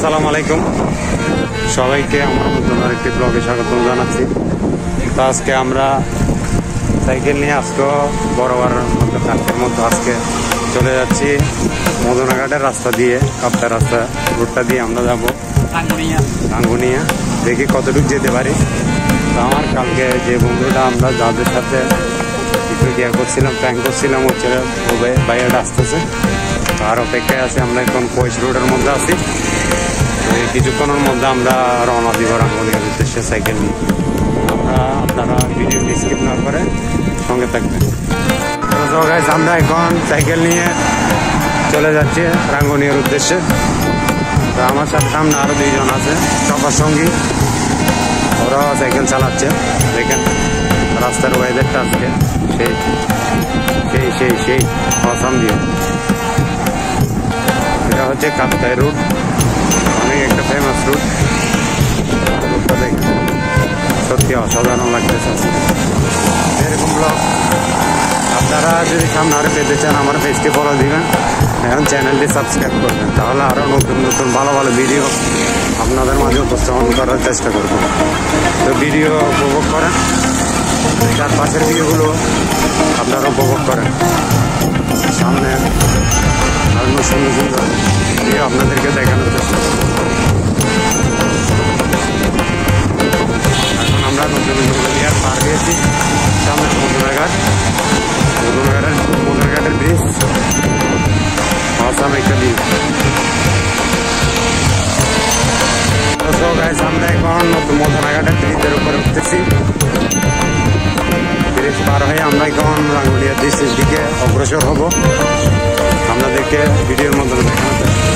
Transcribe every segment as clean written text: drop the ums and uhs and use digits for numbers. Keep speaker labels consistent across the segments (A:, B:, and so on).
A: আসসালামু আলাইকুম সবাইকে আমার নতুন আরেকটি ব্লগে স্বাগত জানাচ্ছি। তো আজকে আমরা সাইকেল নিয়ে আজকেও বড়বারের মতো কালকের মতো আজকে চলে যাচ্ছি মদনাঘাটের রাস্তা দিয়ে, কাপ্তাই রাস্তা রুটটা দিয়ে আমরা যাব রাঙ্গুনিয়া। দেখি কতটুকু যেতে পারি। তো আমার কালকে যে বন্ধুটা আমরা যাদের সাথে একটু ইয়ে করছিলাম, প্ল্যান করছিলাম, হচ্ছে বাইরেটা আসতেছে। আর অপেক্ষায় আছে, আমরা এখন কোয়েস রোডের মধ্যে আছি। কিছুক্ষণের মধ্যে আমরা রওনা দিব রাঙ্গুনিয়ার উদ্দেশ্যে সাইকেল নিয়ে। আপনারা ভিডিও স্কিপ না করে সঙ্গে থাকবেন। তো গাইস, আমরা এখন সাইকেল নিয়ে চলে যাচ্ছি রাঙ্গুনিয়ার উদ্দেশ্যে। তো আমার সাথে সামনে আরও দুইজন আছে সবার সঙ্গী, ওরাও সাইকেল চালাচ্ছে। দেখেন রাস্তার ওয়েদারটা আজকে সেই সেই সেই সেই অসাম দিয়ে। এটা হচ্ছে কাপ্তাই রুট, অনেক একটা ফেমাস রুট। রুটটা দেখেন সত্যি অসাধারণ লাগতেছে। এরকম ব্লগ আপনারা যদি সামনে আরও পেতে চান আমার পেজটি ফলো দিবেন, এখন চ্যানেলটি সাবস্ক্রাইব করবেন, তাহলে আরও নতুন নতুন ভালো ভালো ভিডিও আপনাদের মাঝে উপস্থাপন করার চেষ্টা করব। তো ভিডিও উপভোগ করেন, চারপাশের ভিডিওগুলো আপনারা উপভোগ করেন। সামনে আরো সুন্দর সুন্দর ভিডিও আপনাদেরকে দেখানোর চেষ্টা করব। এখন আমরা নতুন নদীয়ার পার পেয়েছি, সামনে মদনাঘাটের ব্রিজ, অসাম একটা ব্রিজ। আমরা এখন নতুন মদনাঘাটের ব্রিজের উপরে উঠতেছি। ব্রিজ পার হয়ে আমরা এখন রাঙ্গুনিয়া ডিস্ট্রিক্টের দিকে অগ্রসর হব। আপনাদেরকে ভিডিওর মাধ্যমে দেখানো পরিবেশ।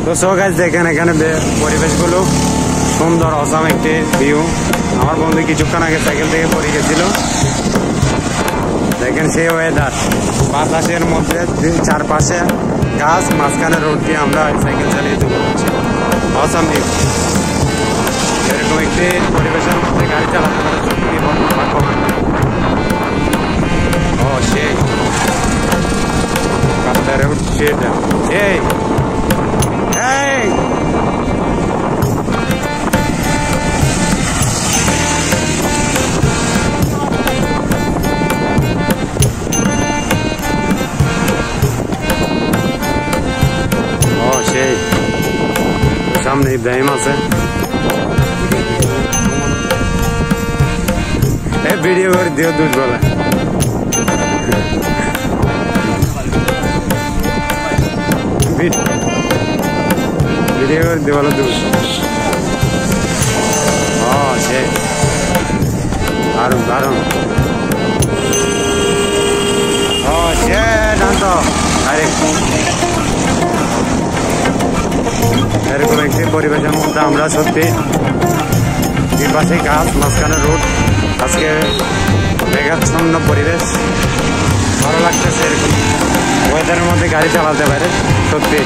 A: তো সো গাইস, দেখেন এখানে পরিবেশগুলো সুন্দর, অসাম একটি ভিউ। আমার বন্ধু কিছুক্ষণ আগে সাইকেল থেকে পড়ে গেছিল। দেখেন সেই ওয়েদার, বাতাসের মধ্যে চারপাশে গাছ, মাঝখানে রোড দিয়ে আমরা সাইকেল চালিয়ে যেতে পারছি। Awesome view. এরকম একটি পরিবেশের মধ্যে গাড়ি চালাতে পারে সত্যি ভাগ্যবান। ও সেই কাপ্তাই রোড, সেটা সেই সামনে ইব্রাহিম আছে। ভিডিও করে দিও দুধ বলে ভিডিও করে দিও বলে দুধ। ও সে দারুণ দারুণ। ও সে ডান্ত আরে এরকম একটি পরিবেশের মধ্যে আমরা সত্যি দুপাশে গাছ, মাঝখানে রোড, আজকে মেঘাচ্ছন্ন পরিবেশ, ভালো লাগতেছে। এরকম ওয়েদারের মধ্যে গাড়ি চালাতে পারে সত্যি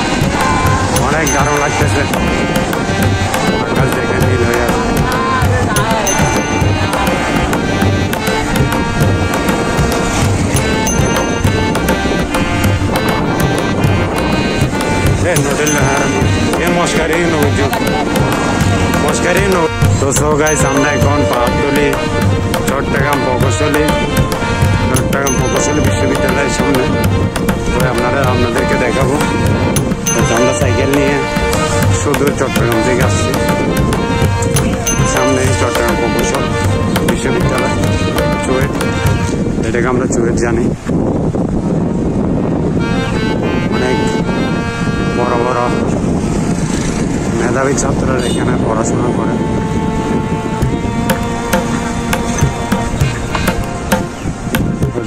A: অনেক দারুণ লাগতেছে। আকাশ দেখে নীল হয়ে আছে। তো সো গাইস, আমরা এখন পাহাড়তলি চট্টগ্রাম প্রকৌশলী বিশ্ববিদ্যালয়ের সামনে। তো আপনাদেরকে দেখাবো। আমরা সাইকেল নিয়ে সুদূর চট্টগ্রাম থেকে আসছি। সামনে চট্টগ্রাম প্রকৌশল বিশ্ববিদ্যালয়, চুয়েট, এটাকে আমরা চুয়েট জানি। অনেক বড় বড় মেধাবী ছাত্ররা এখানে পড়াশোনা করে।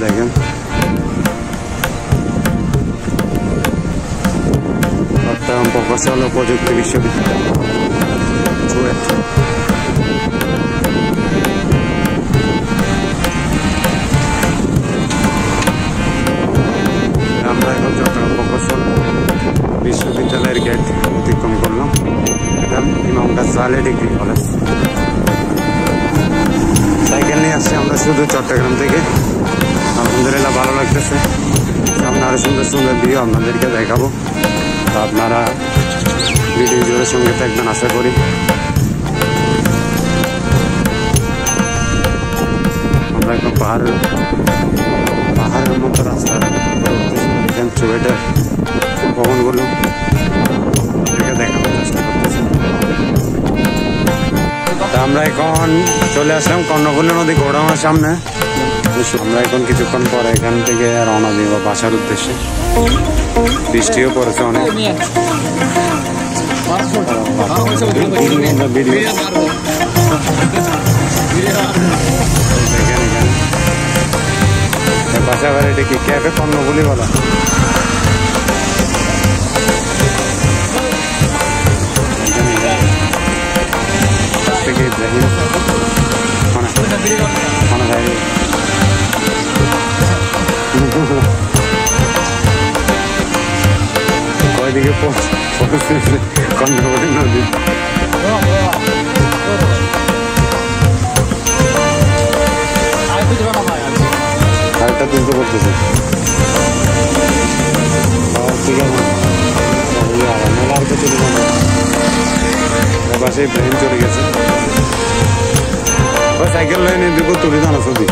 A: দেখেন চট্টগ্রাম প্রকৌশল ও প্রযুক্তি বিশ্ববিদ্যালয়, চুয়েট। ভালো ডিগ্রি কলেজ। সাইকেল নিয়ে আসছি আমরা শুধু চট্টগ্রাম থেকে। আলহামদুলিল্লাহ ভালো লাগতেছে। সামনে আরো সুন্দর সুন্দর ভিডিও আপনাদেরকে দেখাবো, আপনারা ভিডিও জোরের সঙ্গে থাকবেন আশা করি। আমরা এখন পাহাড়ের মতো রাস্তা চুয়েটার ভবনগুলো দেখানোর চেষ্টা করতেছি। তা আমরা এখন চলে আসলাম কর্ণফুলী নদী ঘোড়ামার সামনে। আমরা এখন কিছুক্ষণ পরে এখান থেকে রওনা দিব বাসার উদ্দেশ্যে। বৃষ্টিও পড়েছে অনেক। বাসা বাড়িটা কি ক্যাফে কর্ণফুলী বলা? ওইদিকে কর্ণফুলী নদী। আরেকটা তুলতে পড়তেছে। ঠিক আছে, আরেকটা চলে যাবে। বাসায় ব্রেন চলে গেছে। সাইকেল লাইনে দিব তুলে জানো সবই।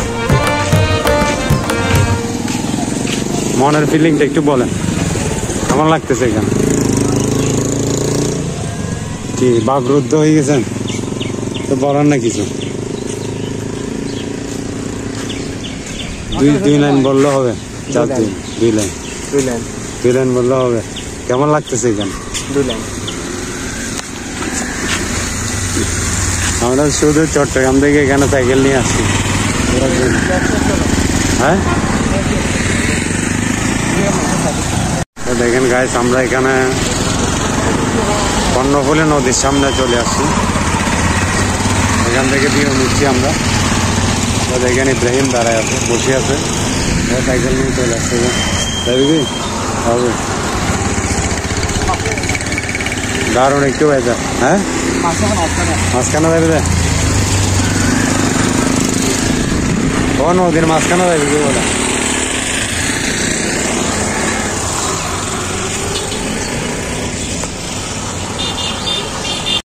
A: মনের ফিলিংটা একটু বলেন, কেমন লাগতেছে এখানে? কি বাগরুদ্ধ হয়ে গেছেন? তো বলার না কিছু, দুই লাইন বললে হবে। দুই লাইন বললে হবে। কেমন লাগতেছে এখানে?
B: 2 লাইন।
A: আমরা শুধু চট্টগ্রাম থেকে এখানে সাইকেল নিয়ে আসছি। হ্যাঁ, দেখেন গাইস, আমরা এখানে কর্ণফুলী নদীর সামনে চলে আসছি। এখান থেকে ভিউ নিচ্ছি আমরা। দেখেন ইব্রাহিম দাঁড়ায় আছে, বসে আছে, সাইকেল নিয়ে চলে আসছে। যাবি হবে দারুণ একটু ওয়েদার। হ্যাঁ, মাঝখানে যাবি রে? ও নদীর মাঝখানে যাবি বলে